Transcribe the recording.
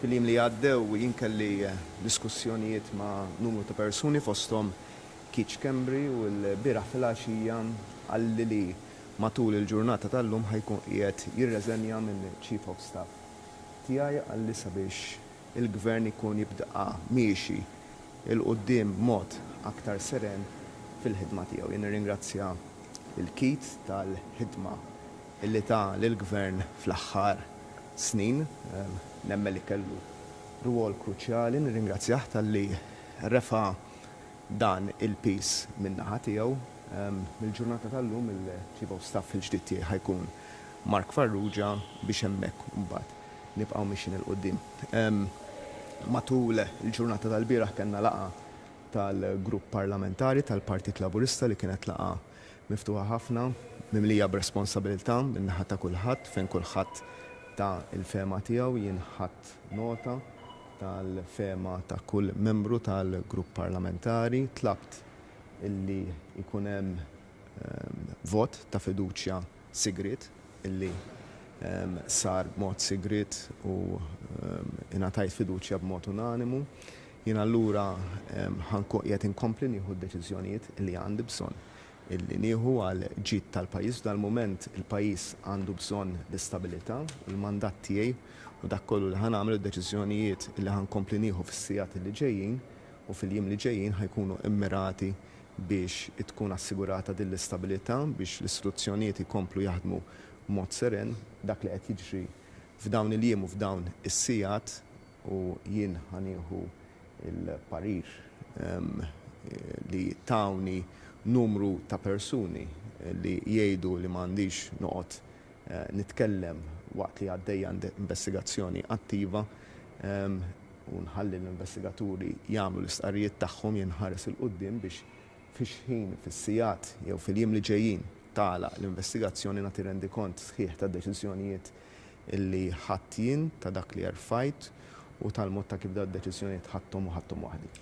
Fil-jiem li għaddew jien kelli diskussjonijiet ma' numru ta' persuni fosthom Keith Kembri u l-bieraħ fil-għaxija għalli li matul il-ġurnata tal-lum ħajkun qiegħed jirreżenja minn Chief of Staff tiegħi għalli sabiex il-gvern ikun jibda' miexi il-qudiem b'mod aktar seren fil-ħidma tiegħu. Jien nirringrazzja il-Keith tal-ħidma illi ta' lill-gvern fl-aħħar snin, nemmen li kellu rwol kruċjali, nirringrazzjah tal-li refa' dan il-peace min-naħa tiegħu. Mill-ġurnata tal-lum il-Chief of Staff il-ġdid tiegħi ħajkun Mark Farrugia biex hemmhekk imbagħad nibqgħu mixin il-qudiem. Matul il-ġurnata tal-bieraħ kellna laqgħa tal-grupp parlamentari tal-Partit Laburista li kienet laqgħa miftuħa ħafna, mimlija b'responsabilità min-naħa ta' kulħadd fejn kulħadd ta' il-fema tiegħu jien ħadd nota tal-fema ta' kull membru tal-grupp parlamentari, tlabt illi jkun hemm vot ta' fiduċja sigriet illi sar b'mod sigriet u ingħatajt fiduċja b'mod unanimu. Jien allura qiegħed inkompli nieħu d-deċiżjonijiet illi għandi bżonn illi nieħu għal ġid tal-pajjiż. Dal-mument il-pajjiż għandu bżonn l-istabilità u l-mandat tiegħi u dak kollu li ħanagħmlu d-deċiżjonijiet illi ħankompli nieħu fis-sigħat li ġejjin u fil-jiem li ġejjin ħajkunu immirati biex tkun assigurata din l-istabilità biex l-istituzzjonijiet ikomplu jaħdmu b'mod seren dak li qed jiġri f'dawn il-jiem u f'dawn is-sigħat u jien ħanieħu il-parir li tawni numru ta' persuni li jgħidu li m'għandix noqgħod nitkellem waqt li għaddejja investigazzjoni attiva u nħalli l-investigaturi jagħmlu l-istqarrijiet tagħhom jinħares il-qudiem biex fix-ħin fis-sigħat jew fil-jiem li ġejjin tagħlaq l-investigazzjoni nagħti rendikont sħiħ tad-deċiżjonijiet illi ħadd jien ta' dak li rfajt u tal-mod ta' kif dawn id-deċiżjonijiet ħadthom waħdi.